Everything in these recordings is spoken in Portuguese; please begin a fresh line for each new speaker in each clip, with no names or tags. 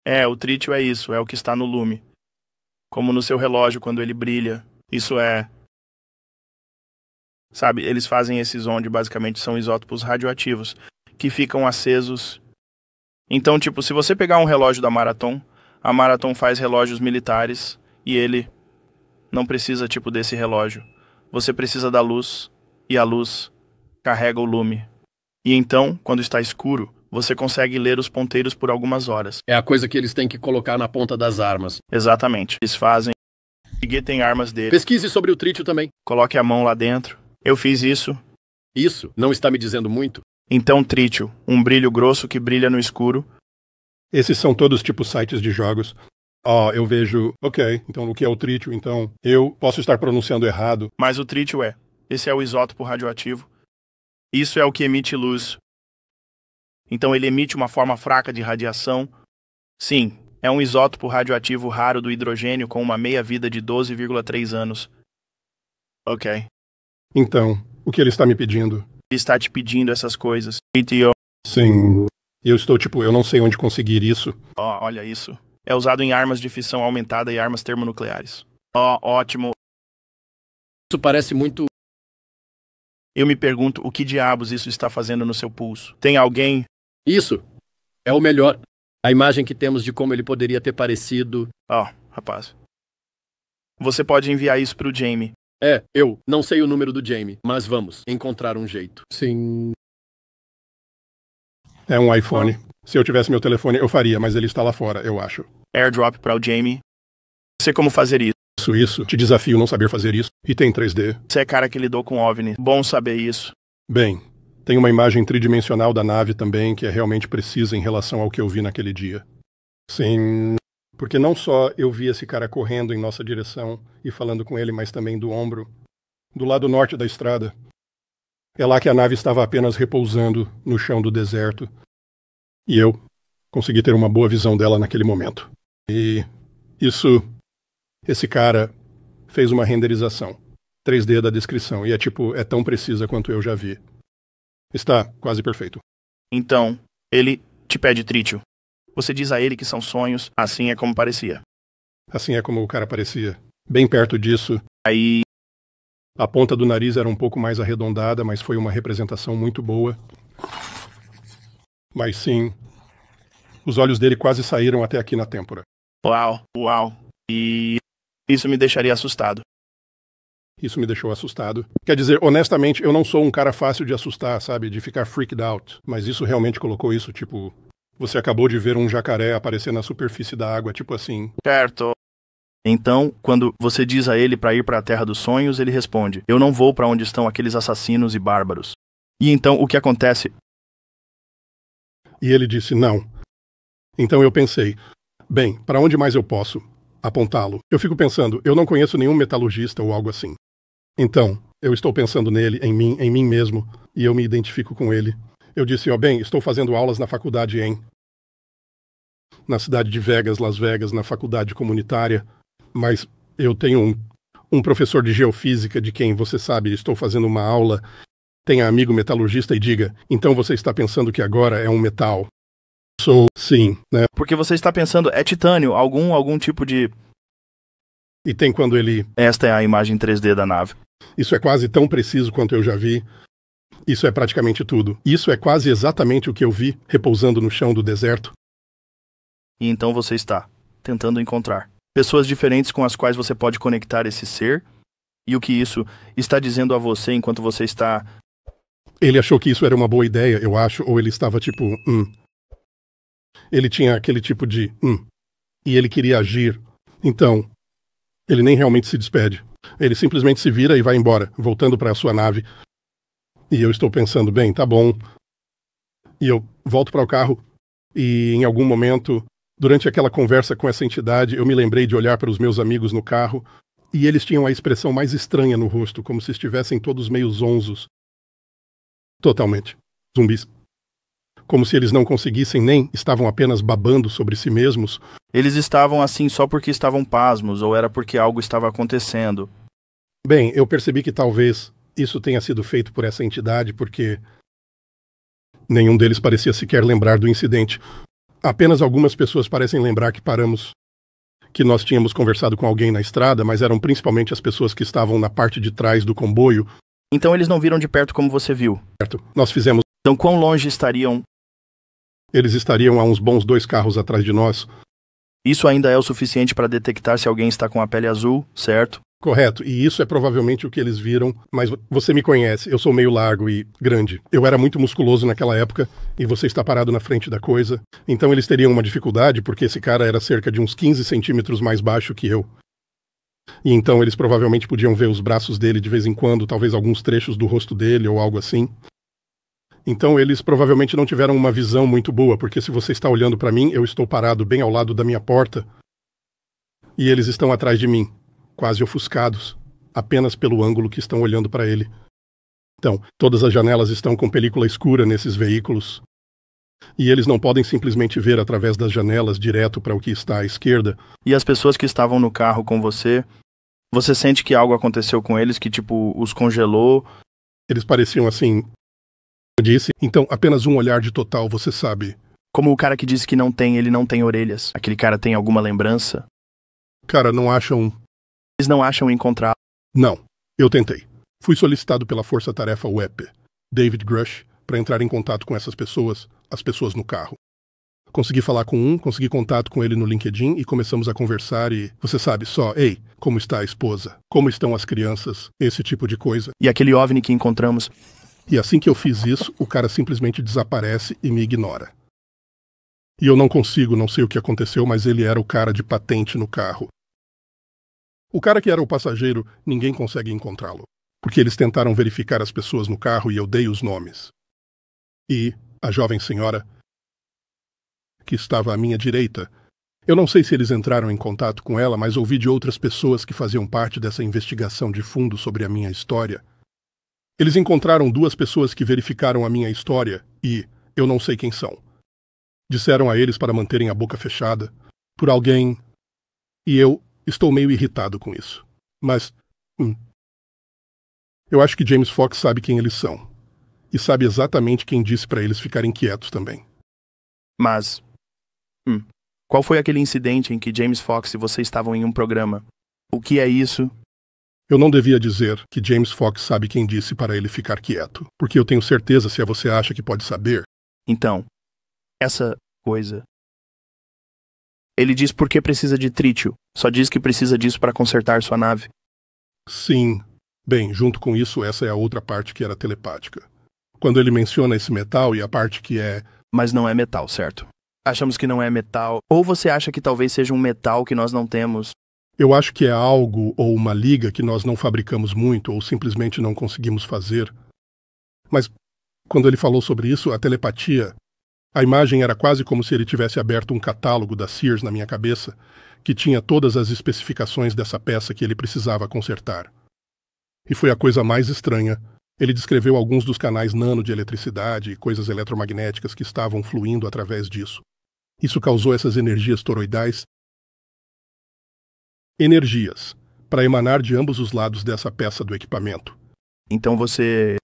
O trítio é isso, é o que está no lume. Como no seu relógio quando ele brilha. Isso é... Sabe, eles fazem esses onde basicamente são isótopos radioativos, que ficam acesos. Então, tipo, se você pegar um relógio da Marathon, a Marathon faz relógios militares e ele não precisa, tipo, desse relógio. Você precisa da luz e a luz carrega o lume. E então, quando está escuro, você consegue ler os ponteiros por algumas horas.
É a coisa que eles têm que colocar na ponta das armas.
Exatamente. Eles fazem. Ninguém tem armas dele.
Pesquise sobre o trítio também.
Coloque a mão lá dentro. Eu fiz isso.
Isso não está me dizendo muito?
Então, trítio, um brilho grosso que brilha no escuro.
Esses são todos tipo sites de jogos. Eu vejo... Ok, então o que é o trítio? Então, eu posso estar pronunciando errado.
Mas o trítio esse é o isótopo radioativo. Isso é o que emite luz. Então ele emite uma forma fraca de radiação. Sim, é um isótopo radioativo raro do hidrogênio com uma meia-vida de 12,3 anos. Ok.
Então, o que ele está me pedindo?
Ele está te pedindo essas coisas.
Sim. Eu estou tipo, eu não sei onde conseguir isso.
Olha isso. É usado em armas de fissão aumentada e armas termonucleares. Ótimo.
Isso parece muito...
Eu me pergunto o que diabos isso está fazendo no seu pulso. Tem alguém...
Isso é o melhor. A imagem que temos de como ele poderia ter parecido...
Rapaz. Você pode enviar isso pro Jamie.
Eu não sei o número do Jamie, mas vamos encontrar um jeito.
Sim. É um iPhone. Se eu tivesse meu telefone, eu faria, mas ele está lá fora, eu acho.
Airdrop para o Jamie. Sei como fazer isso.
Isso. Te desafio não saber fazer isso. E tem 3D.
Você é cara que lidou com OVNI. Bom saber isso.
Bem, tem uma imagem tridimensional da nave também que é realmente precisa em relação ao que eu vi naquele dia. Sim. Porque não só eu vi esse cara correndo em nossa direção e falando com ele, mas também do ombro, do lado norte da estrada. É lá que a nave estava apenas repousando no chão do deserto. E eu consegui ter uma boa visão dela naquele momento. E esse cara fez uma renderização 3D da descrição. E é tão precisa quanto eu já vi. Está quase perfeito.
Então, ele te pede trítio. Você diz a ele que são sonhos, assim é como parecia.
Assim é como o cara parecia. Bem perto disso.
Aí...
A ponta do nariz era um pouco mais arredondada, mas foi uma representação muito boa. Mas sim, os olhos dele quase saíram até aqui na têmpora.
Uau. E isso me deixaria assustado.
Isso me deixou assustado. Quer dizer, honestamente, eu não sou um cara fácil de assustar, sabe? De ficar freaked out. Mas isso realmente colocou isso, tipo... Você acabou de ver um jacaré aparecer na superfície da água, tipo assim.
Certo. Então, quando você diz a ele para ir para a Terra dos Sonhos, ele responde: eu não vou para onde estão aqueles assassinos e bárbaros. E então, o que acontece?
E ele disse não. Então eu pensei, bem, para onde mais eu posso apontá-lo? Eu fico pensando, eu não conheço nenhum metalurgista ou algo assim. Então, eu estou pensando nele, em mim mesmo, e eu me identifico com ele. Eu disse, bem, estou fazendo aulas na faculdade na cidade de Vegas, Las Vegas, na faculdade comunitária, mas eu tenho um professor de geofísica de quem, você sabe, estou fazendo uma aula, tenha amigo metalurgista e diga, então você está pensando que agora é um metal. Sim, né?
Porque você está pensando, é titânio, algum tipo de...
E tem quando ele...
Esta é a imagem 3D da nave.
Isso é quase tão preciso quanto eu já vi. Isso é praticamente tudo. Isso é quase exatamente o que eu vi repousando no chão do deserto.
E então você está tentando encontrar pessoas diferentes com as quais você pode conectar esse ser e o que isso está dizendo a você enquanto você está...
Ele achou que isso era uma boa ideia, eu acho, ou ele estava tipo, Ele tinha aquele tipo de, E ele queria agir. Então, ele nem realmente se despede. Ele simplesmente se vira e vai embora, voltando para a sua nave. E eu estou pensando, bem, tá bom. E eu volto para o carro e em algum momento, durante aquela conversa com essa entidade, eu me lembrei de olhar para os meus amigos no carro e eles tinham a expressão mais estranha no rosto, como se estivessem todos meio zonzos. Totalmente. Zumbis. Como se eles não conseguissem nem, estavam apenas babando sobre si mesmos.
Eles estavam assim só porque estavam pasmos, ou era porque algo estava acontecendo?
Bem, eu percebi que talvez isso tenha sido feito por essa entidade, porque nenhum deles parecia sequer lembrar do incidente. Apenas algumas pessoas parecem lembrar que nós tínhamos conversado com alguém na estrada, mas eram principalmente as pessoas que estavam na parte de trás do comboio.
Então eles não viram de perto como você viu.
Certo. Nós fizemos...
Então quão longe estariam?
Eles estariam a uns bons 2 carros atrás de nós.
Isso ainda é o suficiente para detectar se alguém está com a pele azul, certo?
Correto, e isso é provavelmente o que eles viram, mas você me conhece, eu sou meio largo e grande. Eu era muito musculoso naquela época e você está parado na frente da coisa. Então eles teriam uma dificuldade porque esse cara era cerca de uns 15 centímetros mais baixo que eu. E então eles provavelmente podiam ver os braços dele de vez em quando, talvez alguns trechos do rosto dele ou algo assim. Então eles provavelmente não tiveram uma visão muito boa, porque se você está olhando para mim, eu estou parado bem ao lado da minha porta e eles estão atrás de mim, quase ofuscados, apenas pelo ângulo que estão olhando para ele. Então, todas as janelas estão com película escura nesses veículos, e eles não podem simplesmente ver através das janelas direto para o que está à esquerda.
E as pessoas que estavam no carro com você, você sente que algo aconteceu com eles, que tipo, os congelou?
Eles pareciam assim, eu disse, então apenas um olhar de total, você sabe.
Como o cara que disse que ele não tem orelhas. Aquele cara tem alguma lembrança?
Cara, não acham...
Eles não acham encontrar.
Não, eu tentei. Fui solicitado pela Força-Tarefa UEP, David Grush, para entrar em contato com essas pessoas, as pessoas no carro. Consegui falar com consegui contato com ele no LinkedIn e começamos a conversar e, você sabe, só, ei, como está a esposa? Como estão as crianças? Esse tipo de coisa.
E aquele OVNI que encontramos?
E assim que eu fiz isso, o cara simplesmente desaparece e me ignora. E eu não sei o que aconteceu, mas ele era o cara de patente no carro. O cara que era o passageiro, ninguém consegue encontrá-lo, porque eles tentaram verificar as pessoas no carro e eu dei os nomes. E a jovem senhora, que estava à minha direita, eu não sei se eles entraram em contato com ela, mas ouvi de outras pessoas que faziam parte dessa investigação de fundo sobre a minha história. Eles encontraram 2 pessoas que verificaram a minha história e eu não sei quem são. Disseram a eles para manterem a boca fechada, por alguém, e eu estou meio irritado com isso. Mas, eu acho que James Fox sabe quem eles são. E sabe exatamente quem disse para eles ficarem quietos também.
Mas, qual foi aquele incidente em que James Fox e você estavam em um programa? O que é isso?
Eu não devia dizer que James Fox sabe quem disse para ele ficar quieto, porque eu tenho certeza se você acha que pode saber.
Então, essa coisa... Ele diz por que precisa de trítio. Só diz que precisa disso para consertar sua nave.
Sim. Bem, junto com isso, essa é a outra parte que era telepática. Quando ele menciona esse metal e a parte que é...
Mas não é metal, certo? Achamos que não é metal. Ou você acha que talvez seja um metal que nós não temos?
Eu acho que é algo ou uma liga que nós não fabricamos muito ou simplesmente não conseguimos fazer. Mas, quando ele falou sobre isso, a telepatia... A imagem era quase como se ele tivesse aberto um catálogo da Sears na minha cabeça, que tinha todas as especificações dessa peça que ele precisava consertar. E foi a coisa mais estranha. Ele descreveu alguns dos canais nano de eletricidade e coisas eletromagnéticas que estavam fluindo através disso. Isso causou essas energias toroidais. Energias, para emanar de ambos os lados dessa peça do equipamento.
Então você...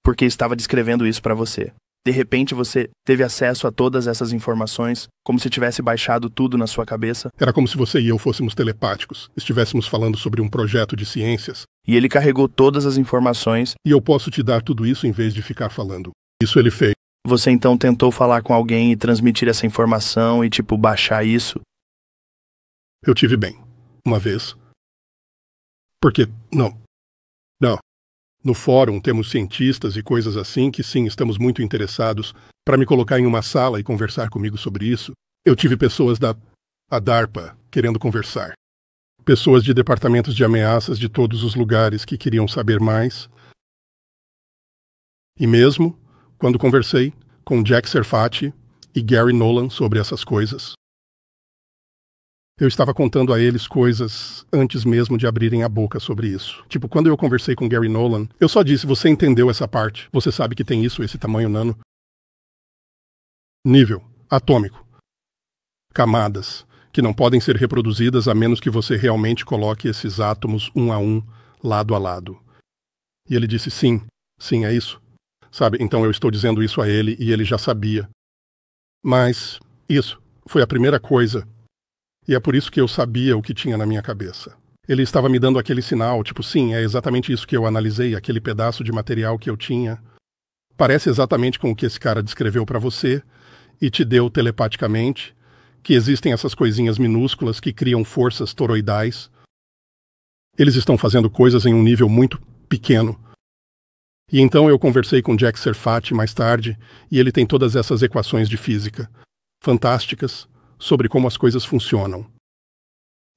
Porque estava descrevendo isso para você. De repente você teve acesso a todas essas informações, como se tivesse baixado tudo na sua cabeça.
Era como se você e eu fôssemos telepáticos, estivéssemos falando sobre um projeto de ciências.
E ele carregou todas as informações.
E eu posso te dar tudo isso em vez de ficar falando. Isso ele fez.
Você então tentou falar com alguém e transmitir essa informação e baixar isso?
Eu tive bem. Uma vez. Porque, não. No fórum temos cientistas e coisas assim que sim, estamos muito interessados para me colocar em uma sala e conversar comigo sobre isso. Eu tive pessoas da DARPA querendo conversar. Pessoas de departamentos de ameaças de todos os lugares que queriam saber mais. E mesmo quando conversei com Jack Serfati e Gary Nolan sobre essas coisas, eu estava contando a eles coisas antes mesmo de abrirem a boca sobre isso. Quando eu conversei com Gary Nolan, eu só disse, você entendeu essa parte. Você sabe que tem isso, esse tamanho nano. Nível atômico. Camadas, que não podem ser reproduzidas a menos que você realmente coloque esses átomos um a um, lado a lado. E ele disse, sim, é isso. Sabe, então eu estou dizendo isso a ele e ele já sabia. Mas, isso, foi a primeira coisa. E é por isso que eu sabia o que tinha na minha cabeça. Ele estava me dando aquele sinal, tipo, sim, é exatamente isso que eu analisei, aquele pedaço de material que eu tinha. Parece exatamente com o que esse cara descreveu para você e te deu telepaticamente, que existem essas coisinhas minúsculas que criam forças toroidais. Eles estão fazendo coisas em um nível muito pequeno. E então eu conversei com Jack Serfati mais tarde, e ele tem todas essas equações de física, fantásticas, sobre como as coisas funcionam.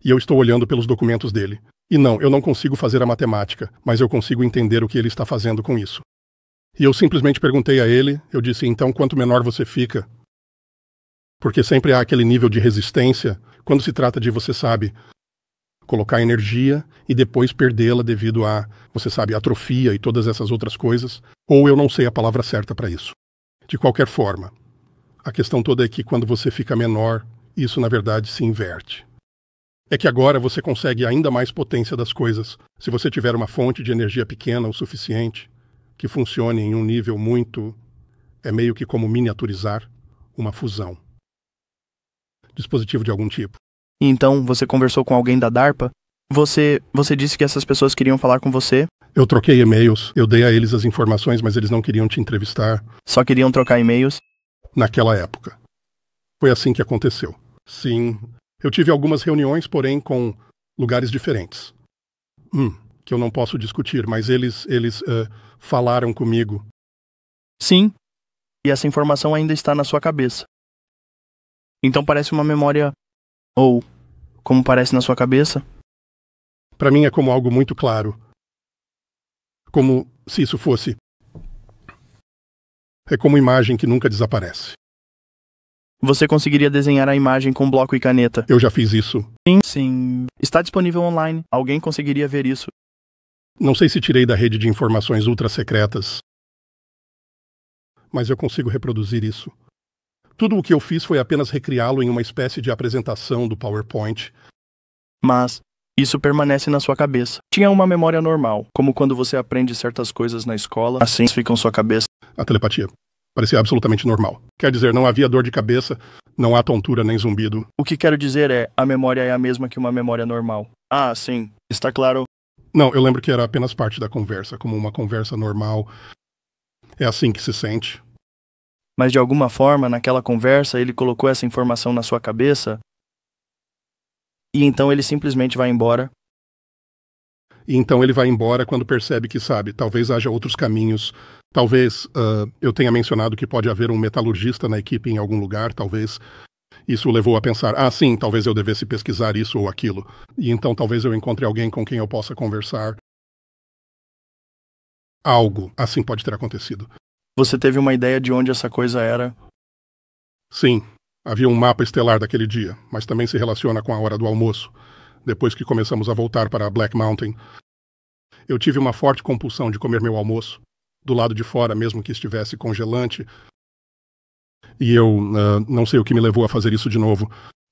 E eu estou olhando pelos documentos dele. E não, eu não consigo fazer a matemática, mas eu consigo entender o que ele está fazendo com isso. E eu simplesmente perguntei a ele, eu disse, então quanto menor você fica? Porque sempre há aquele nível de resistência, quando se trata de, você sabe, colocar energia e depois perdê-la devido a, você sabe, atrofia e todas essas outras coisas, ou eu não sei a palavra certa para isso. De qualquer forma, a questão toda é que quando você fica menor, isso na verdade se inverte. É que agora você consegue ainda mais potência das coisas, se você tiver uma fonte de energia pequena o suficiente, que funcione em um nível muito... é meio que como miniaturizar uma fusão. Dispositivo de algum tipo.
Então, você conversou com alguém da DARPA? Você disse que essas pessoas queriam falar com você?
Eu troquei e-mails, eu dei a eles as informações, mas eles não queriam te entrevistar.
Só queriam trocar e-mails?
Naquela época. Foi assim que aconteceu. Sim, eu tive algumas reuniões, porém com lugares diferentes. Que eu não posso discutir, mas eles falaram comigo.
Sim, e essa informação ainda está na sua cabeça. Então parece uma memória... Ou, como parece na sua cabeça?
Para mim é como algo muito claro. Como se isso fosse... É como imagem que nunca desaparece.
Você conseguiria desenhar a imagem com bloco e caneta?
Eu já fiz isso.
Sim. Está disponível online. Alguém conseguiria ver isso.
Não sei se tirei da rede de informações ultra secretas, mas eu consigo reproduzir isso. Tudo o que eu fiz foi apenas recriá-lo em uma espécie de apresentação do PowerPoint.
Mas isso permanece na sua cabeça. Tinha uma memória normal, como quando você aprende certas coisas na escola, assim ficam em sua cabeça.
A telepatia. Parecia absolutamente normal. Quer dizer, não havia dor de cabeça, não há tontura nem zumbido.
O que quero dizer é, a memória é a mesma que uma memória normal. Ah, sim. Está claro.
Não, eu lembro que era apenas parte da conversa, como uma conversa normal. É assim que se sente.
Mas de alguma forma, naquela conversa, ele colocou essa informação na sua cabeça e então ele simplesmente vai embora.
E então ele vai embora quando percebe que, sabe, talvez haja outros caminhos. Talvez eu tenha mencionado que pode haver um metalurgista na equipe em algum lugar, talvez isso o levou a pensar, sim, talvez eu devesse pesquisar isso ou aquilo. E então talvez eu encontre alguém com quem eu possa conversar. Algo assim pode ter acontecido.
Você teve uma ideia de onde essa coisa era?
Sim, havia um mapa estelar daquele dia, mas também se relaciona com a hora do almoço, depois que começamos a voltar para Black Mountain. Eu tive uma forte compulsão de comer meu almoço, do lado de fora, mesmo que estivesse congelante. E eu não sei o que me levou a fazer isso de novo.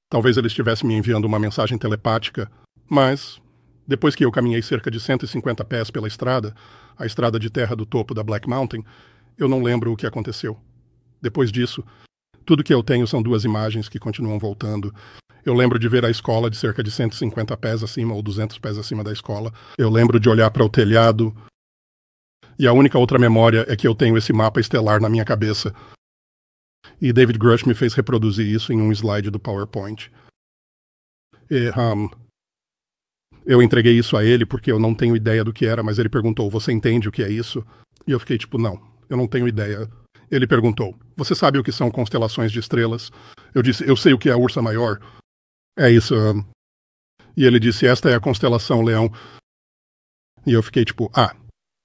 Talvez ele estivesse me enviando uma mensagem telepática, mas depois que eu caminhei cerca de 150 pés pela estrada, a estrada de terra do topo da Black Mountain, eu não lembro o que aconteceu. Depois disso, tudo que eu tenho são 2 imagens que continuam voltando. Eu lembro de ver a escola de cerca de 150 pés acima ou 200 pés acima da escola. Eu lembro de olhar para o telhado. E a única outra memória é que eu tenho esse mapa estelar na minha cabeça. E David Grush me fez reproduzir isso em um slide do PowerPoint. E, eu entreguei isso a ele porque eu não tenho ideia do que era, mas ele perguntou, você entende o que é isso? E eu fiquei tipo, não, eu não tenho ideia. Ele perguntou, você sabe o que são constelações de estrelas? Eu disse, eu sei o que é a Ursa Maior. É isso. E ele disse, esta é a constelação Leão. E eu fiquei tipo,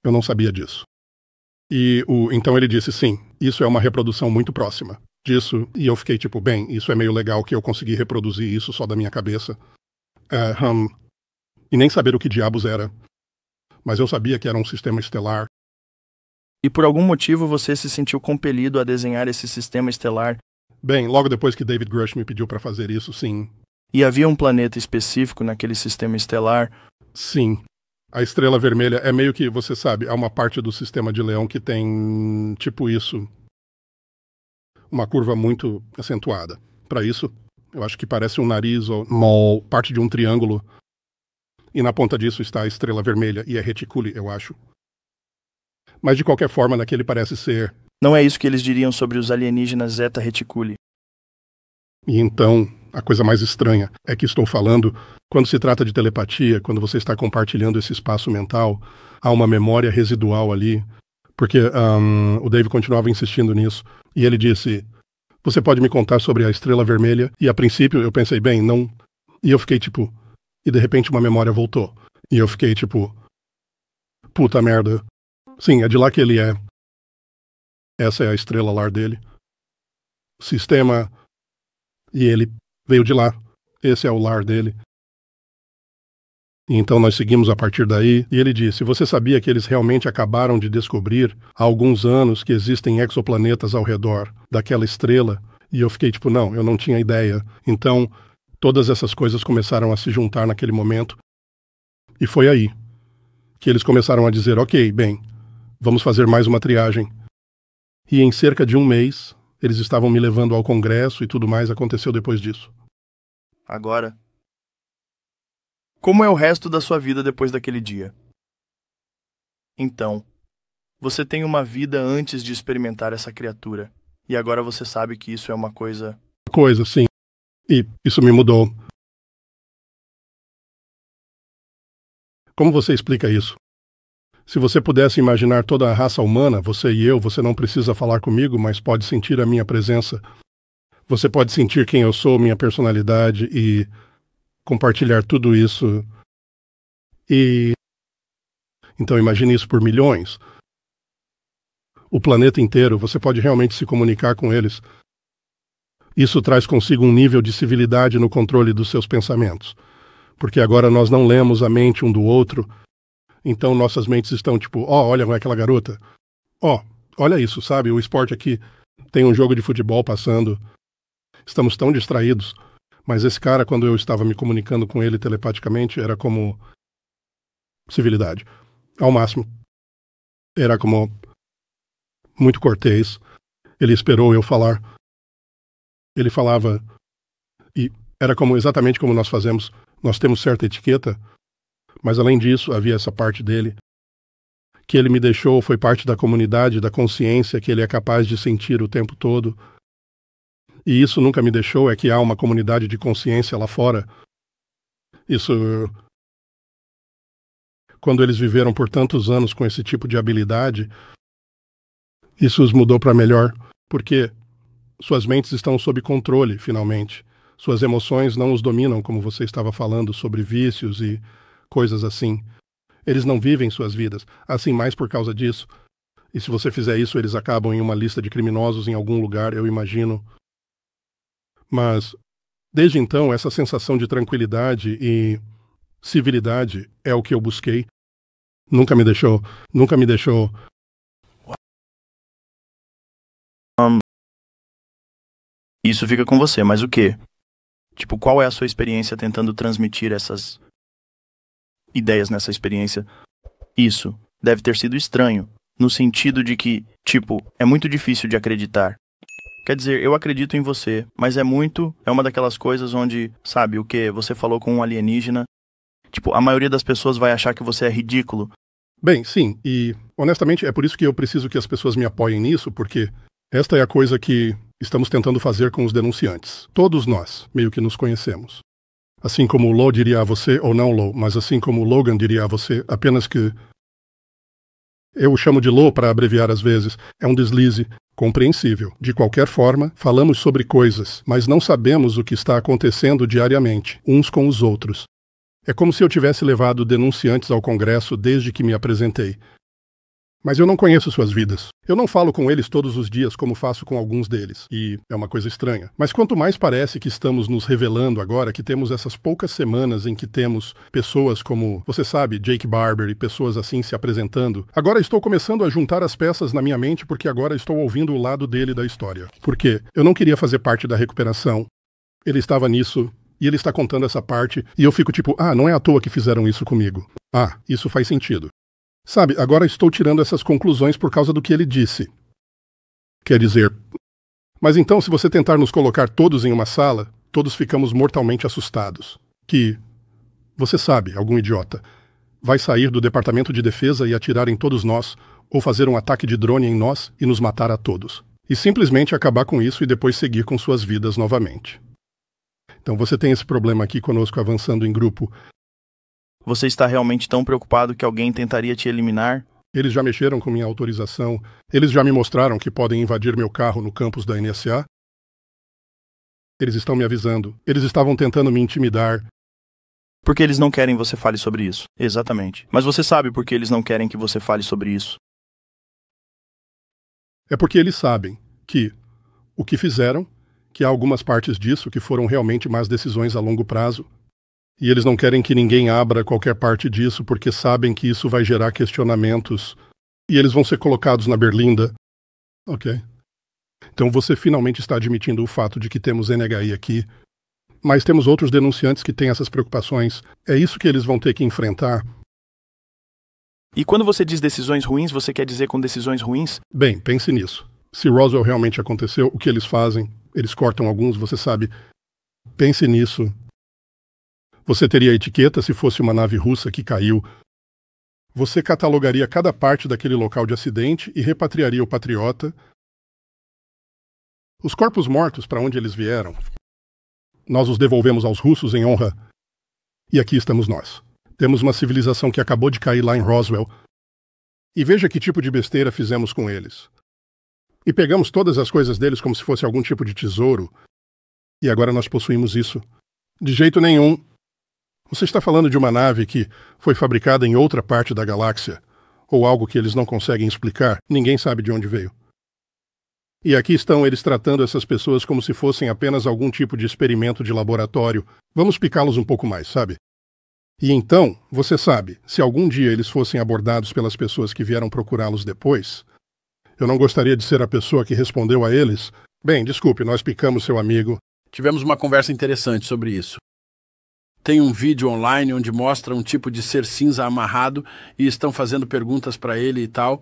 eu não sabia disso. E então ele disse, sim, isso é uma reprodução muito próxima disso. E eu fiquei tipo, bem, isso é meio legal que eu consegui reproduzir isso só da minha cabeça. E nem saber o que diabos era. Mas eu sabia que era um sistema estelar.
E por algum motivo você se sentiu compelido a desenhar esse sistema estelar?
Bem, logo depois que David Grush me pediu para fazer isso, sim.
E havia um planeta específico naquele sistema estelar?
Sim. A estrela vermelha é meio que, você sabe, há uma parte do sistema de Leão que tem, tipo isso, uma curva muito acentuada. Para isso, Eu acho que parece um nariz ou parte de um triângulo. E na ponta disso está a estrela vermelha, e é reticule, eu acho. Mas de qualquer forma, naquele parece ser...
Não é isso que eles diriam sobre os alienígenas Zeta Reticuli.
E então, a coisa mais estranha é que estou falando, quando se trata de telepatia, quando você está compartilhando esse espaço mental, há uma memória residual ali, porque o Dave continuava insistindo nisso, e ele disse, você pode me contar sobre a estrela vermelha? E a princípio eu pensei, bem, não... E eu fiquei tipo... E de repente uma memória voltou. E eu fiquei tipo... Puta merda. Sim, é de lá que ele é. Essa é a estrela lar dele. Sistema... E ele veio de lá. Esse é o lar dele. E então nós seguimos a partir daí. E ele disse, você sabia que eles realmente acabaram de descobrir há alguns anos que existem exoplanetas ao redor daquela estrela? E eu fiquei tipo, não, eu não tinha ideia. Então... Todas essas coisas começaram a se juntar naquele momento. E foi aí que eles começaram a dizer, ok, bem, vamos fazer mais uma triagem. E em cerca de um mês, eles estavam me levando ao congresso e tudo mais aconteceu depois disso.
Agora, como é o resto da sua vida depois daquele dia? Então, você tem uma vida antes de experimentar essa criatura. E agora você sabe que isso é uma coisa...
Coisa, sim. E isso me mudou. Como você explica isso? Se você pudesse imaginar toda a raça humana, você e eu, você não precisa falar comigo, mas pode sentir a minha presença. Você pode sentir quem eu sou, minha personalidade e compartilhar tudo isso. E... Então imagine isso por milhões. O planeta inteiro, você pode realmente se comunicar com eles. Isso traz consigo um nível de civilidade no controle dos seus pensamentos. Porque agora nós não lemos a mente um do outro, então nossas mentes estão tipo, olha aquela garota. Olha isso, sabe? O esporte aqui tem um jogo de futebol passando. Estamos tão distraídos. Mas esse cara, quando eu estava me comunicando com ele telepaticamente, era como civilidade. Ao máximo. Era como muito cortês. Ele esperou eu falar. Ele falava, e era exatamente como nós fazemos. Nós temos certa etiqueta, mas além disso, havia essa parte dele, que ele me deixou, foi parte da comunidade, da consciência que ele é capaz de sentir o tempo todo. E isso nunca me deixou, é que há uma comunidade de consciência lá fora. Isso... Quando eles viveram por tantos anos com esse tipo de habilidade, isso os mudou para melhor, porque... Suas mentes estão sob controle, finalmente. Suas emoções não os dominam, como você estava falando, sobre vícios e coisas assim. Eles não vivem suas vidas, assim mais por causa disso. E se você fizer isso, eles acabam em uma lista de criminosos em algum lugar, eu imagino. Mas, desde então, essa sensação de tranquilidade e civilidade é o que eu busquei. Nunca me deixou...
Isso fica com você, mas o quê? Tipo, qual é a sua experiência tentando transmitir essas ideias nessa experiência? Isso deve ter sido estranho, no sentido de que, tipo, é muito difícil de acreditar. Quer dizer, eu acredito em você, mas é uma daquelas coisas onde, sabe, o quê? Você falou com um alienígena. Tipo, a maioria das pessoas vai achar que você é ridículo.
Bem, sim, e honestamente é por isso que eu preciso que as pessoas me apoiem nisso, porque esta é a coisa que estamos tentando fazer com os denunciantes. Todos nós, meio que nos conhecemos. Assim como o Lo diria a você, ou não Lo, mas assim como o Logan diria a você, apenas que... Eu o chamo de Lo para abreviar às vezes. É um deslize compreensível. De qualquer forma, falamos sobre coisas, mas não sabemos o que está acontecendo diariamente, uns com os outros. É como se eu tivesse levado denunciantes ao Congresso desde que me apresentei. Mas eu não conheço suas vidas. Eu não falo com eles todos os dias como faço com alguns deles. E é uma coisa estranha. Mas quanto mais parece que estamos nos revelando agora, que temos essas poucas semanas em que temos pessoas como, você sabe, Jake Barber e pessoas assim se apresentando, agora estou começando a juntar as peças na minha mente porque agora estou ouvindo o lado dele da história. Por quê? Eu não queria fazer parte da recuperação. Ele estava nisso e ele está contando essa parte e eu fico tipo, não é à toa que fizeram isso comigo. Isso faz sentido. Sabe, agora estou tirando essas conclusões por causa do que ele disse. Quer dizer... Mas então, se você tentar nos colocar todos em uma sala, todos ficamos mortalmente assustados. Que, você sabe, algum idiota, vai sair do Departamento de Defesa e atirar em todos nós, ou fazer um ataque de drone em nós e nos matar a todos. E simplesmente acabar com isso e depois seguir com suas vidas novamente. Então você tem esse problema aqui conosco avançando em grupo.
Você está realmente tão preocupado que alguém tentaria te eliminar?
Eles já mexeram com minha autorização. Eles já me mostraram que podem invadir meu carro no campus da NSA. Eles estão me avisando. Eles estavam tentando me intimidar.
Porque eles não querem que você fale sobre isso. Exatamente. Mas você sabe por que eles não querem que você fale sobre isso.
É porque eles sabem que o que fizeram, que há algumas partes disso que foram realmente más decisões a longo prazo, e eles não querem que ninguém abra qualquer parte disso porque sabem que isso vai gerar questionamentos e eles vão ser colocados na berlinda. Ok? Então você finalmente está admitindo o fato de que temos NHI aqui, mas temos outros denunciantes que têm essas preocupações. É isso que eles vão ter que enfrentar.
E quando você diz decisões ruins, você quer dizer com decisões ruins?
Bem, pense nisso. Se Roswell realmente aconteceu, o que eles fazem? Eles cortam alguns, você sabe. Pense nisso. Você teria a etiqueta se fosse uma nave russa que caiu. Você catalogaria cada parte daquele local de acidente e repatriaria o patriota. Os corpos mortos para onde eles vieram, nós os devolvemos aos russos em honra. E aqui estamos nós. Temos uma civilização que acabou de cair lá em Roswell. E veja que tipo de besteira fizemos com eles. E pegamos todas as coisas deles como se fosse algum tipo de tesouro. E agora nós possuímos isso. De jeito nenhum. Você está falando de uma nave que foi fabricada em outra parte da galáxia, ou algo que eles não conseguem explicar, ninguém sabe de onde veio. E aqui estão eles tratando essas pessoas como se fossem apenas algum tipo de experimento de laboratório. Vamos picá-los um pouco mais, sabe? E então, você sabe, se algum dia eles fossem abordados pelas pessoas que vieram procurá-los depois, eu não gostaria de ser a pessoa que respondeu a eles, bem, desculpe, nós picamos seu amigo.
Tivemos uma conversa interessante sobre isso. Tem um vídeo online onde mostra um tipo de ser cinza amarrado e estão fazendo perguntas para ele e tal.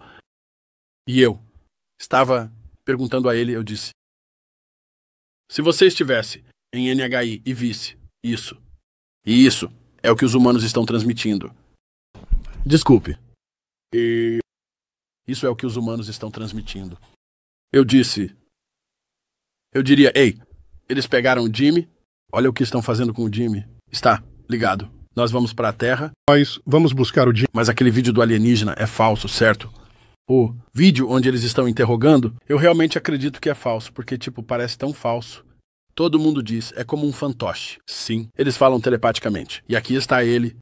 E eu estava perguntando a ele, eu disse: se você estivesse em NHI e visse isso, e isso é o que os humanos estão transmitindo. Desculpe. E isso é o que os humanos estão transmitindo. Eu diria, ei, eles pegaram o Jimmy, olha o que estão fazendo com o Jimmy. Está ligado. Nós vamos para a Terra.
Nós vamos buscar o Jimmy.
Mas aquele vídeo do alienígena é falso, certo? O vídeo onde eles estão interrogando, eu realmente acredito que é falso, porque, parece tão falso. Todo mundo diz, é como um fantoche. Sim, eles falam telepaticamente. E aqui está ele.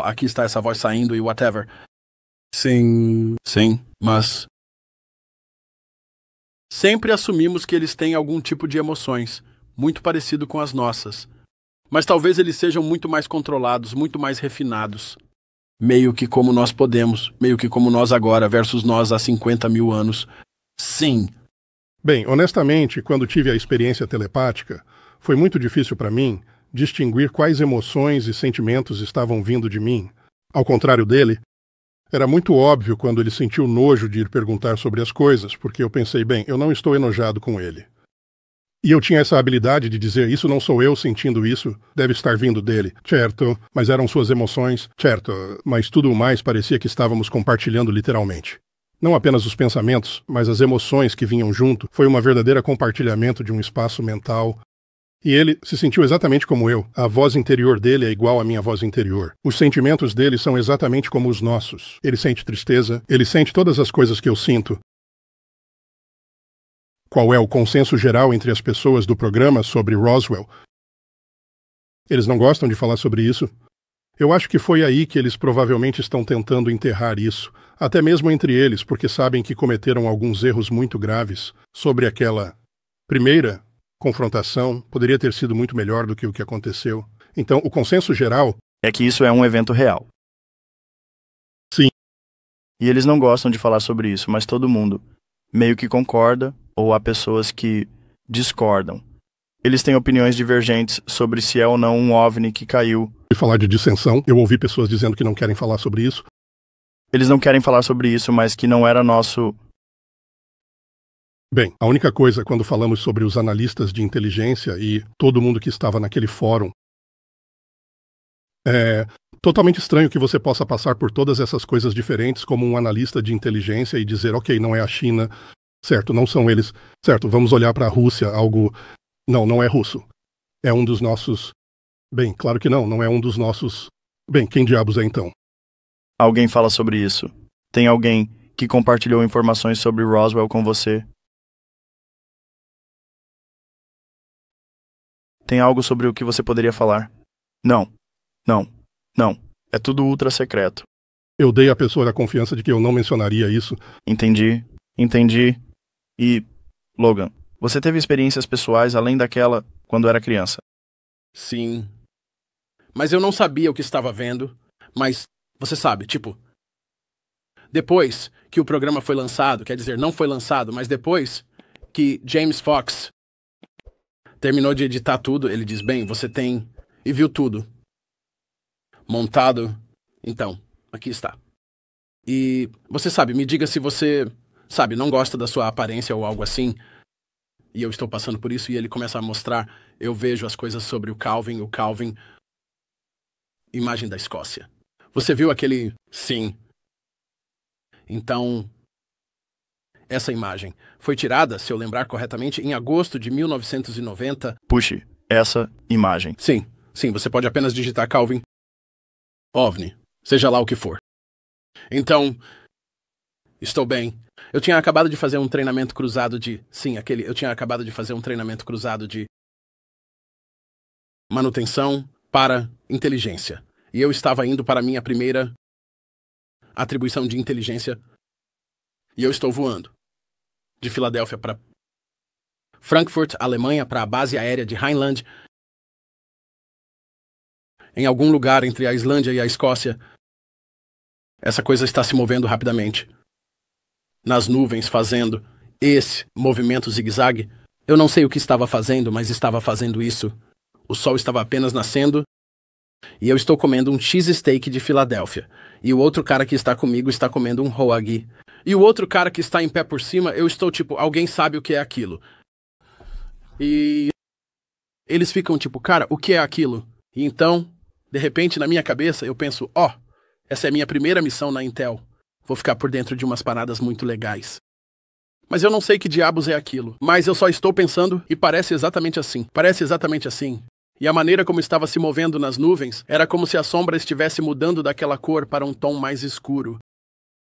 Aqui está essa voz saindo e whatever. Sim, mas... sempre assumimos que eles têm algum tipo de emoções, muito parecido com as nossas. Mas talvez eles sejam muito mais controlados, muito mais refinados. Meio que como nós podemos, meio que como nós agora versus nós há 50 mil anos. Sim.
Bem, honestamente, quando tive a experiência telepática, foi muito difícil para mim distinguir quais emoções e sentimentos estavam vindo de mim. Ao contrário dele, era muito óbvio quando ele sentiu nojo de ir perguntar sobre as coisas, porque eu pensei, bem, eu não estou enojado com ele. E eu tinha essa habilidade de dizer, isso não sou eu sentindo isso, deve estar vindo dele. Certo, mas eram suas emoções. Certo, mas tudo o mais parecia que estávamos compartilhando literalmente. Não apenas os pensamentos, mas as emoções que vinham junto. Foi uma verdadeira compartilhamento de um espaço mental. E ele se sentiu exatamente como eu. A voz interior dele é igual à minha voz interior. Os sentimentos dele são exatamente como os nossos. Ele sente tristeza, ele sente todas as coisas que eu sinto. Qual é o consenso geral entre as pessoas do programa sobre Roswell? Eles não gostam de falar sobre isso. Eu acho que foi aí que eles provavelmente estão tentando enterrar isso, até mesmo entre eles, porque sabem que cometeram alguns erros muito graves sobre aquela primeira confrontação. Poderia ter sido muito melhor do que o que aconteceu. Então, o consenso geral
é que isso é um evento real.
Sim.
E eles não gostam de falar sobre isso, mas todo mundo meio que concorda, ou há pessoas que discordam. Eles têm opiniões divergentes sobre se é ou não um OVNI que caiu.
E falar de dissensão, eu ouvi pessoas dizendo que não querem falar sobre isso.
Eles não querem falar sobre isso, mas que não era nosso
Bem, a única coisa quando falamos sobre os analistas de inteligência e todo mundo que estava naquele fórum, é totalmente estranho que você possa passar por todas essas coisas diferentes como um analista de inteligência e dizer, ok, não é a China, certo, não são eles, certo, vamos olhar para a Rússia, algo... Não, não é russo. É um dos nossos... Bem, claro que não é um dos nossos... Bem, quem diabos é então?
Alguém fala sobre isso. Tem alguém que compartilhou informações sobre Roswell com você. Tem algo sobre o que você poderia falar? Não. É tudo ultra secreto.
Eu dei à pessoa a confiança de que eu não mencionaria isso.
Entendi. E, Logan, você teve experiências pessoais além daquela quando era criança?
Sim. Mas eu não sabia o que estava vendo. Mas, você sabe, tipo... Depois que o programa foi lançado, quer dizer, não foi lançado, mas depois que James Fox terminou de editar tudo, ele diz, bem, você tem... E viu tudo. Montado. Então, aqui está. E, você sabe, me diga se você, sabe, não gosta da sua aparência ou algo assim. E eu estou passando por isso e ele começa a mostrar, eu vejo as coisas sobre o Calvin. Imagem da Escócia. Você viu aquele... Sim. Então, essa imagem foi tirada, se eu lembrar corretamente, em agosto de 1990.
Puxe, essa imagem.
Sim, você pode apenas digitar Calvin OVNI, seja lá o que for. Então, estou bem. Eu tinha acabado de fazer um treinamento cruzado de... Eu tinha acabado de fazer um treinamento cruzado de manutenção para inteligência. E eu estava indo para a minha primeira atribuição de inteligência. E eu estou voando. De Filadélfia para Frankfurt, Alemanha, para a base aérea de Rhineland. Em algum lugar entre a Islândia e a Escócia. Essa coisa está se movendo rapidamente. Nas nuvens, fazendo esse movimento zigue-zague. Eu não sei o que estava fazendo, mas estava fazendo isso. O sol estava apenas nascendo. E eu estou comendo um cheesesteak de Filadélfia. E o outro cara que está comigo está comendo um hoagie. E o outro cara que está em pé por cima, eu estou tipo, alguém sabe o que é aquilo. E eles ficam tipo, cara, o que é aquilo? E então, de repente, na minha cabeça, eu penso, essa é a minha primeira missão na Intel. Vou ficar por dentro de umas paradas muito legais. Mas eu não sei que diabos é aquilo. Mas eu só estou pensando e parece exatamente assim. E a maneira como estava se movendo nas nuvens era como se a sombra estivesse mudando daquela cor para um tom mais escuro.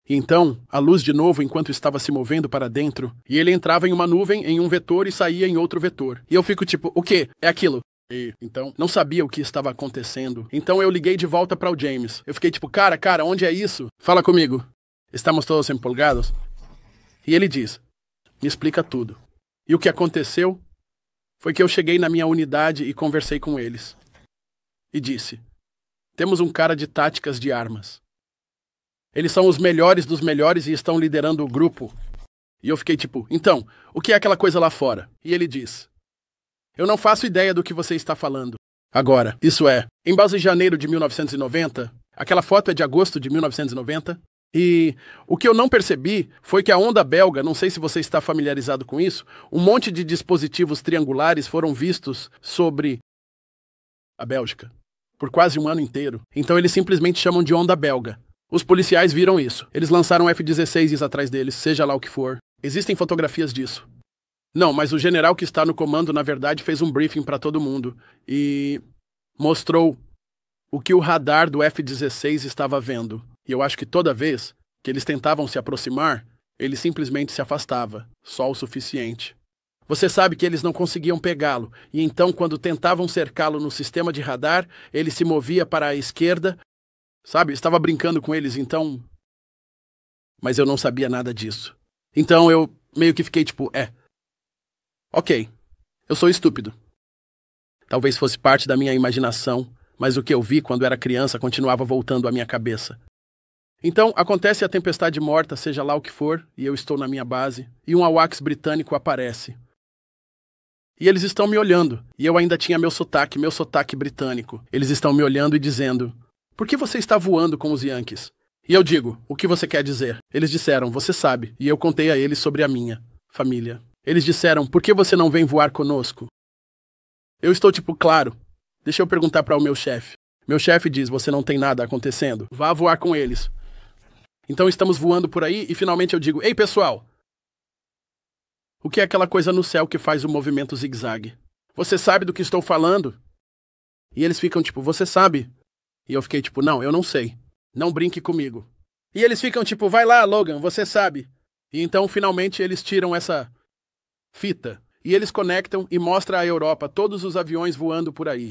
E então, a luz de novo enquanto estava se movendo para dentro, e ele entrava em uma nuvem, em um vetor e saía em outro vetor. E eu fico tipo, o quê? É aquilo? E então, não sabia o que estava acontecendo. Então eu liguei de volta para o James. Eu fiquei tipo, cara, onde é isso? Fala comigo. Estamos todos empolgados? E ele diz, me explica tudo. E o que aconteceu foi que eu cheguei na minha unidade e conversei com eles. E disse, temos um cara de táticas de armas. Eles são os melhores dos melhores e estão liderando o grupo. E eu fiquei tipo, então, o que é aquela coisa lá fora? E ele diz, eu não faço ideia do que você está falando. Agora, isso é, em base em janeiro de 1990, aquela foto é de agosto de 1990, e o que eu não percebi foi que a onda belga, não sei se você está familiarizado com isso, um monte de dispositivos triangulares foram vistos sobre a Bélgica por quase um ano inteiro. Então eles simplesmente chamam de onda belga. Os policiais viram isso. Eles lançaram F-16s atrás deles, seja lá o que for. Existem fotografias disso. Não, mas o general que está no comando, na verdade, fez um briefing para todo mundo e mostrou o que o radar do F-16 estava vendo. E eu acho que toda vez que eles tentavam se aproximar, ele simplesmente se afastava, só o suficiente. Você sabe que eles não conseguiam pegá-lo, e então quando tentavam cercá-lo no sistema de radar, ele se movia para a esquerda, sabe? Estava brincando com eles, então... Mas eu não sabia nada disso. Então eu meio que fiquei tipo, ok, eu sou estúpido. Talvez fosse parte da minha imaginação, mas o que eu vi quando era criança continuava voltando à minha cabeça. Então, acontece a tempestade morta, seja lá o que for, e eu estou na minha base, e um AWACS britânico aparece. E eles estão me olhando, e eu ainda tinha meu sotaque britânico. Eles estão me olhando e dizendo, por que você está voando com os Yankees? E eu digo, o que você quer dizer? Eles disseram, você sabe, e eu contei a eles sobre a minha. família. Eles disseram, por que você não vem voar conosco? Eu estou tipo, claro. Deixa eu perguntar para o meu chefe. Meu chefe diz, você não tem nada acontecendo. Vá voar com eles. Então estamos voando por aí e finalmente eu digo, ei pessoal, o que é aquela coisa no céu que faz o movimento zigue-zague? Você sabe do que estou falando? E eles ficam tipo, você sabe? E eu fiquei tipo, não, eu não sei. Não brinque comigo. E eles ficam tipo, vai lá, Logan, você sabe. E então finalmente eles tiram essa fita. E eles conectam e mostram à Europa todos os aviões voando por aí.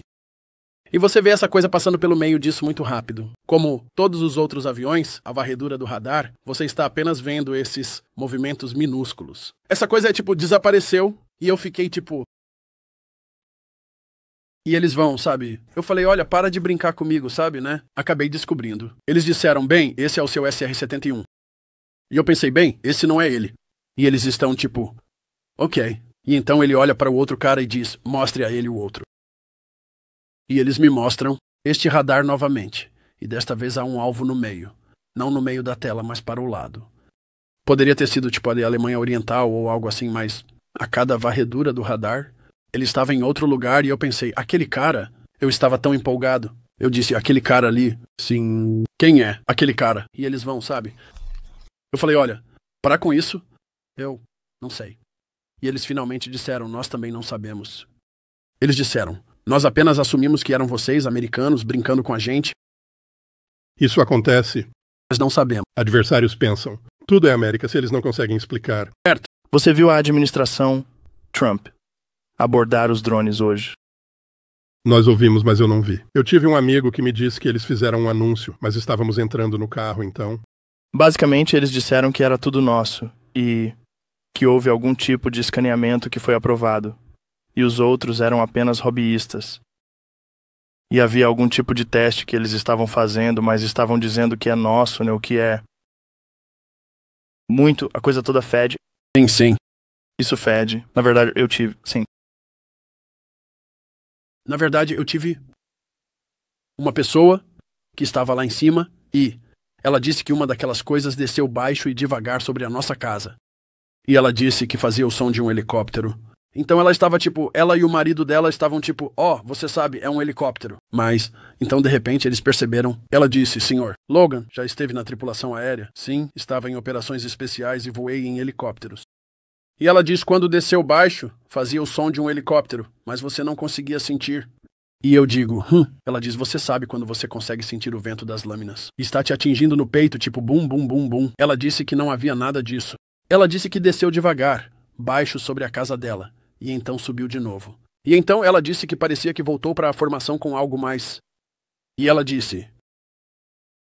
E você vê essa coisa passando pelo meio disso muito rápido. Como todos os outros aviões, a varredura do radar, você está apenas vendo esses movimentos minúsculos. Essa coisa tipo, desapareceu e eu fiquei tipo... E eles vão, sabe? Eu falei, olha, para de brincar comigo, sabe, né? Acabei descobrindo. Eles disseram, bem, esse é o seu SR-71. E eu pensei, bem, esse não é ele. E eles estão tipo, ok. E então ele olha para o outro cara e diz, mostre a ele o outro. E eles me mostram este radar novamente. E desta vez há um alvo no meio. Não no meio da tela, mas para o lado. Poderia ter sido tipo a Alemanha Oriental ou algo assim, mas a cada varredura do radar, ele estava em outro lugar e eu pensei, aquele cara? Eu estava tão empolgado. Eu disse, aquele cara ali? Sim. Quem é? Aquele cara. E eles vão, sabe? Eu falei, olha, para com isso, eu não sei. E eles finalmente disseram, nós também não sabemos. Eles disseram, nós apenas assumimos que eram vocês, americanos, brincando com a gente.
Isso acontece.
Mas não sabemos.
Adversários pensam. Tudo é América se eles não conseguem explicar.
Certo.
Você viu a administração Trump abordar os drones hoje?
Nós ouvimos, mas eu não vi. Eu tive um amigo que me disse que eles fizeram um anúncio, mas estávamos entrando no carro, então...
Basicamente, eles disseram que era tudo nosso e que houve algum tipo de escaneamento que foi aprovado. E os outros eram apenas hobbyistas. E havia algum tipo de teste que eles estavam fazendo, mas estavam dizendo que é nosso, né? O que é muito... A coisa toda fede.
Sim, sim.
Isso fede. Na verdade, eu tive... Sim.
Na verdade, eu tive uma pessoa que estava lá em cima e ela disse que uma daquelas coisas desceu baixo e devagar sobre a nossa casa. E ela disse que fazia o som de um helicóptero. Então ela estava tipo, ela e o marido dela estavam tipo, você sabe, é um helicóptero. Mas, então de repente eles perceberam. Ela disse, senhor, Logan já esteve na tripulação aérea? Sim, estava em operações especiais e voei em helicópteros. E ela diz, quando desceu baixo, fazia o som de um helicóptero, mas você não conseguia sentir. E eu digo, Ela diz, você sabe quando você consegue sentir o vento das lâminas. Está te atingindo no peito, tipo bum, bum, bum, bum. Ela disse que não havia nada disso. Ela disse que desceu devagar, baixo sobre a casa dela. E então subiu de novo. E então ela disse que parecia que voltou para a formação com algo mais. E ela disse,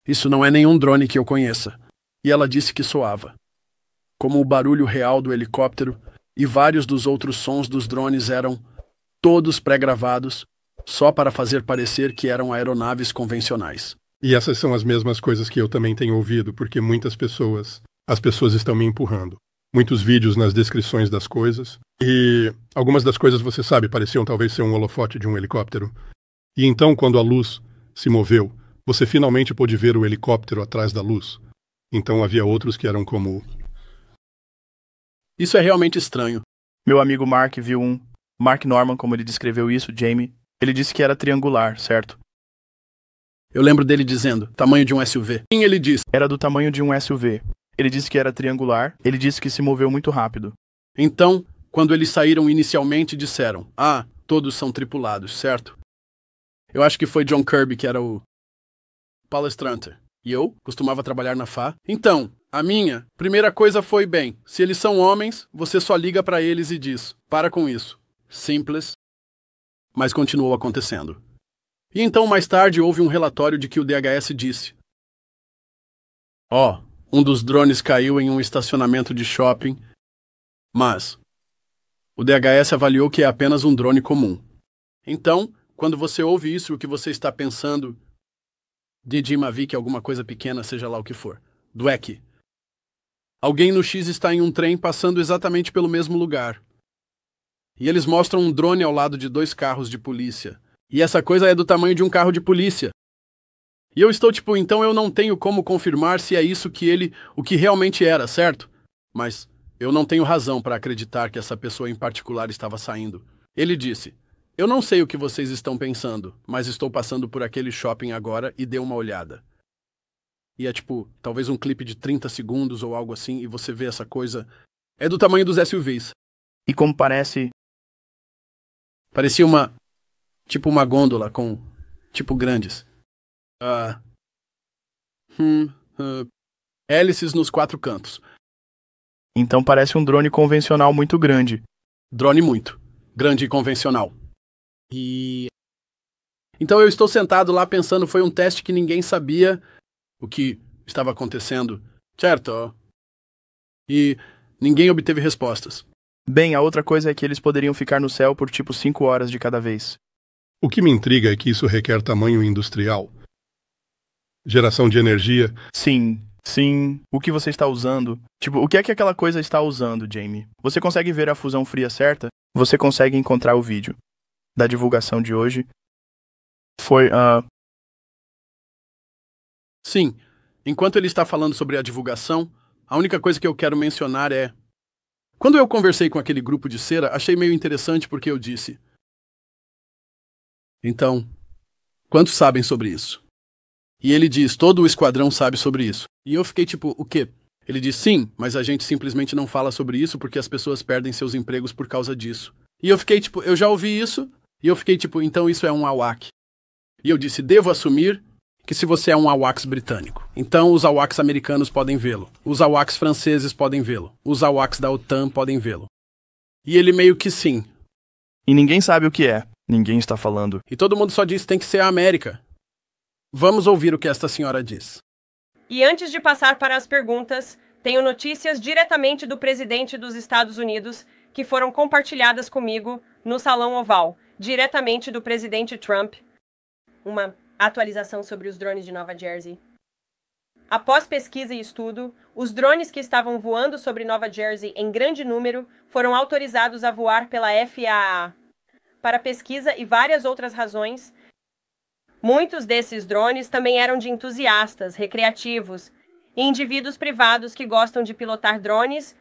isso não é nenhum drone que eu conheça. E ela disse que soava como o barulho real do helicóptero, e vários dos outros sons dos drones eram todos pré-gravados, só para fazer parecer que eram aeronaves convencionais.
E essas são as mesmas coisas que eu também tenho ouvido, porque as pessoas estão me empurrando. Muitos vídeos nas descrições das coisas, e algumas das coisas, você sabe, pareciam talvez ser um holofote de um helicóptero. E então, quando a luz se moveu, você finalmente pôde ver o helicóptero atrás da luz. Então havia outros que eram como...
Isso é realmente estranho.
Meu amigo Mark viu um... Mark Norman, como ele descreveu isso, Jamie, ele disse que era triangular, certo?
Eu lembro dele dizendo, tamanho de um SUV. Sim, ele disse.
Era do tamanho de um SUV. Ele disse que era triangular, ele disse que se moveu muito rápido.
Então, quando eles saíram inicialmente, disseram, todos são tripulados, certo? Eu acho que foi John Kirby que era o palestrante. E eu costumava trabalhar na FA. Então, a minha primeira coisa foi, bem, se eles são homens, você só liga para eles e diz, para com isso. Simples. Mas continuou acontecendo. E então, mais tarde, houve um relatório de que o DHS disse, um dos drones caiu em um estacionamento de shopping, mas o DHS avaliou que é apenas um drone comum. Então, quando você ouve isso, o que você está pensando... DJ Mavic, alguma coisa pequena, seja lá o que for. Dweck. Alguém no X está em um trem passando exatamente pelo mesmo lugar. E eles mostram um drone ao lado de 2 carros de polícia. E essa coisa é do tamanho de um carro de polícia. E eu estou então eu não tenho como confirmar se é isso que o que realmente era, certo? Mas Eu não tenho razão para acreditar que essa pessoa em particular estava saindo. Ele disse: eu não sei o que vocês estão pensando, mas estou passando por aquele shopping agora e dei uma olhada. E é tipo, talvez um clipe de 30 segundos ou algo assim, e você vê essa coisa. É do tamanho dos SUVs.
E como parece...
Parecia uma gôndola com, grandes. Hélices nos 4 cantos.
Então parece um drone convencional muito grande.
Drone muito. Grande e convencional. Então eu estou sentado lá pensando, foi um teste que ninguém sabia o que estava acontecendo, certo? E ninguém obteve respostas.
Bem, a outra coisa é que eles poderiam ficar no céu por tipo 5 horas de cada vez.
O que me intriga é que isso requer tamanho industrial. Geração de energia.
Sim. O que você está usando? Tipo, o que é que aquela coisa está usando, Jamie? Você consegue ver a fusão fria certa? Você consegue encontrar o vídeo da divulgação de hoje? Foi,
Sim. Enquanto ele está falando sobre a divulgação, a única coisa que eu quero mencionar é... Quando eu conversei com aquele grupo de cera, achei meio interessante porque eu disse... Então, quantos sabem sobre isso? E ele diz, todo o esquadrão sabe sobre isso. E eu fiquei tipo, o quê? Ele diz, sim, mas a gente simplesmente não fala sobre isso porque as pessoas perdem seus empregos por causa disso. E eu fiquei tipo, eu já ouvi isso, e eu fiquei tipo, então isso é um AWACS. E eu disse, devo assumir que se você é um AWACS britânico, então os AWACS americanos podem vê-lo, os AWACS franceses podem vê-lo, os AWACS da OTAN podem vê-lo. E ele meio que sim.
E ninguém sabe o que é. Ninguém está falando.
E todo mundo só diz tem que ser a América. Vamos ouvir o que esta senhora diz.
E antes de passar para as perguntas, tenho notícias diretamente do presidente dos Estados Unidos que foram compartilhadas comigo no Salão Oval, diretamente do presidente Trump. Uma atualização sobre os drones de Nova Jersey. Após pesquisa e estudo, os drones que estavam voando sobre Nova Jersey em grande número foram autorizados a voar pela FAA. Para pesquisa e várias outras razões, muitos desses drones também eram de entusiastas, recreativos e indivíduos privados que gostam de pilotar drones,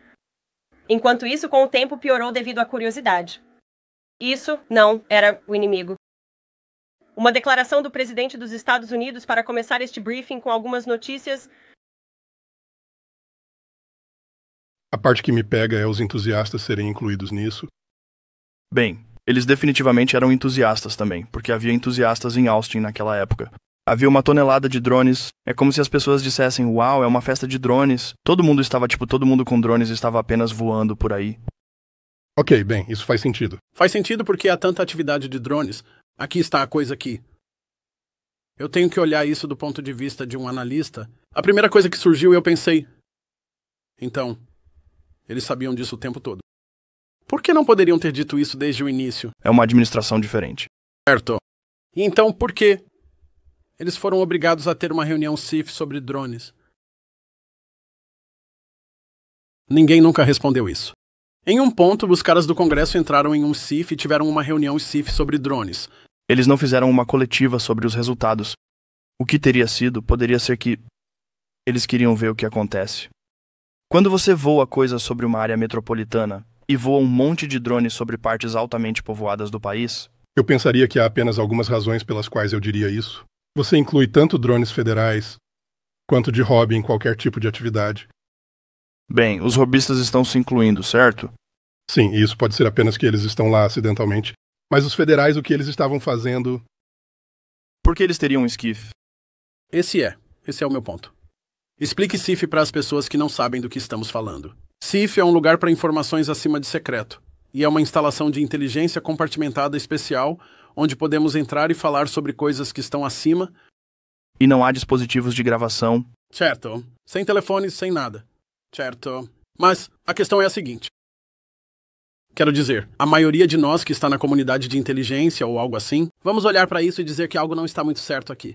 enquanto isso com o tempo piorou devido à curiosidade. Isso não era o inimigo. Uma declaração do presidente dos Estados Unidos para começar este briefing com algumas notícias.
A parte que me pega é os entusiastas serem incluídos nisso.
Bem, eles definitivamente eram entusiastas também, porque havia entusiastas em Austin naquela época. Havia uma tonelada de drones, é como se as pessoas dissessem, uau, é uma festa de drones. Todo mundo com drones estava apenas voando por aí.
Ok, bem, isso faz sentido.
Faz sentido porque há tanta atividade de drones. Aqui está a coisa aqui. Eu tenho que olhar isso do ponto de vista de um analista. A primeira coisa que surgiu eu pensei... Então, eles sabiam disso o tempo todo. Por que não poderiam ter dito isso desde o início?
É uma administração diferente.
Certo. E então, por que eles foram obrigados a ter uma reunião CIF sobre drones? Ninguém nunca respondeu isso. Em um ponto, os caras do Congresso entraram em um CIF e tiveram uma reunião CIF sobre drones.
Eles não fizeram uma coletiva sobre os resultados. O que teria sido, poderia ser que eles queriam ver o que acontece. Quando você voa coisas sobre uma área metropolitana e voa um monte de drones sobre partes altamente povoadas do país...
Eu pensaria que há apenas algumas razões pelas quais eu diria isso. Você inclui tanto drones federais quanto de hobby em qualquer tipo de atividade.
Bem, os robistas estão se incluindo, certo?
Sim, e isso pode ser apenas que eles estão lá acidentalmente. Mas os federais, o que eles estavam fazendo...
Por que eles teriam um esquife?
Esse é o meu ponto. Explique CIF para as pessoas que não sabem do que estamos falando. CIF é um lugar para informações acima de secreto, e é uma instalação de inteligência compartimentada especial, onde podemos entrar e falar sobre coisas que estão acima...
E não há dispositivos de gravação.
Certo. Sem telefones, sem nada. Certo. Mas a questão é a seguinte. Quero dizer, a maioria de nós que está na comunidade de inteligência ou algo assim, vamos olhar para isso e dizer que algo não está muito certo aqui.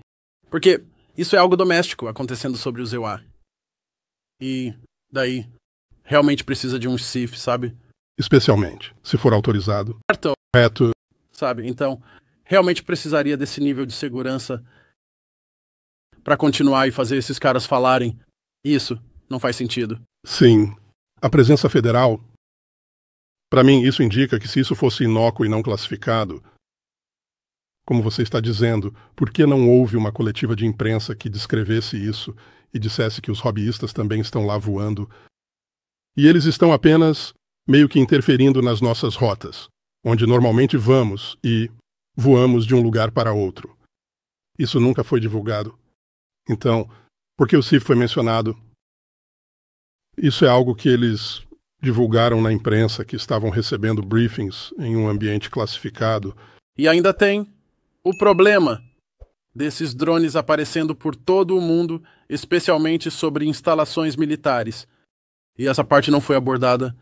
Porque isso é algo doméstico acontecendo sobre os EUA. E daí, realmente precisa de um CIF, sabe?
Especialmente, se for autorizado.
Certo.
Correto.
Sabe, então, realmente precisaria desse nível de segurança para continuar e fazer esses caras falarem. Isso não faz sentido.
Sim. a presença federal, para mim, isso indica que se isso fosse inócuo e não classificado, como você está dizendo, por que não houve uma coletiva de imprensa que descrevesse isso e dissesse que os hobbyistas também estão lá voando? E eles estão apenas meio que interferindo nas nossas rotas, onde normalmente vamos e voamos de um lugar para outro. Isso nunca foi divulgado. Então, porque o CIF foi mencionado, isso é algo que eles divulgaram na imprensa, que estavam recebendo briefings em um ambiente classificado.
E ainda tem o problema desses drones aparecendo por todo o mundo, especialmente sobre instalações militares. E essa parte não foi abordada.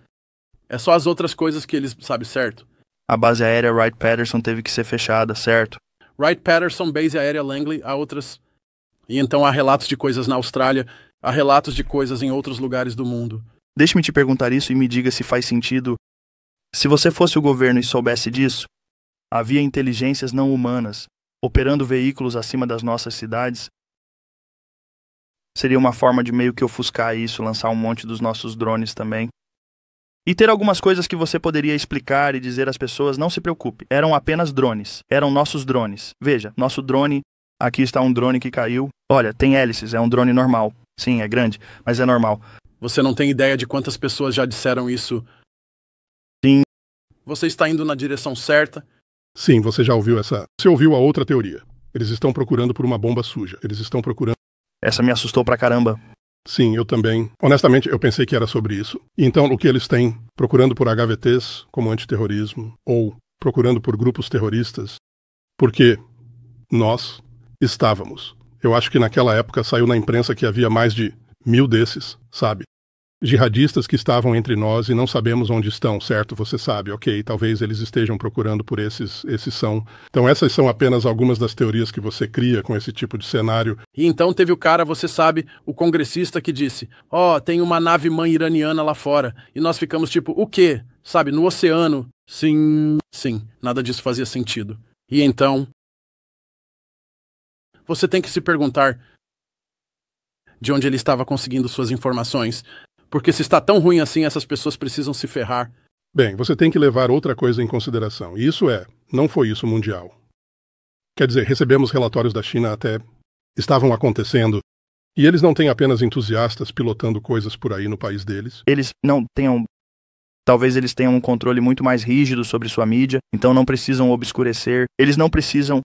É só as outras coisas que eles sabem, certo?
A base aérea Wright-Patterson teve que ser fechada, certo?
Wright-Patterson, base aérea Langley, há outras. E então há relatos de coisas na Austrália, há relatos de coisas em outros lugares do mundo.
Deixe-me te perguntar isso e me diga se faz sentido. Se você fosse o governo e soubesse disso, havia inteligências não humanas operando veículos acima das nossas cidades, seria uma forma de meio que ofuscar isso, lançar um monte dos nossos drones também. E ter algumas coisas que você poderia explicar e dizer às pessoas, não se preocupe, eram apenas drones, eram nossos drones. Veja, nosso drone, aqui está um drone que caiu. Olha, tem hélices, é um drone normal. Sim, é grande, mas é normal.
Você não tem ideia de quantas pessoas já disseram isso?
Sim.
Você está indo na direção certa?
Sim, você já ouviu essa... Você ouviu a outra teoria. Eles estão procurando por uma bomba suja. Eles estão procurando...
Essa me assustou pra caramba.
Sim, eu também. Honestamente, eu pensei que era sobre isso. Então, o que eles têm? Procurando por HVTs, como antiterrorismo, ou procurando por grupos terroristas, porque nós estávamos. Eu acho que naquela época saiu na imprensa que havia mais de 1000 desses, sabe? Jihadistas que estavam entre nós e não sabemos onde estão, certo? Você sabe, ok, talvez eles estejam procurando por esses são. Então essas são apenas algumas das teorias que você cria com esse tipo de cenário.
E então teve o cara, você sabe, o congressista que disse, tem uma nave-mãe iraniana lá fora. E nós ficamos tipo, o quê? Sabe, no oceano. Sim, nada disso fazia sentido. E então, você tem que se perguntar de onde ele estava conseguindo suas informações. Porque se está tão ruim assim, essas pessoas precisam se ferrar.
Bem, você tem que levar outra coisa em consideração. E isso não foi isso mundial. Quer dizer, recebemos relatórios da China até estavam acontecendo. E eles não têm apenas entusiastas pilotando coisas por aí no país deles.
Eles não tenham... Talvez eles tenham um controle muito mais rígido sobre sua mídia, então não precisam obscurecer. Eles não precisam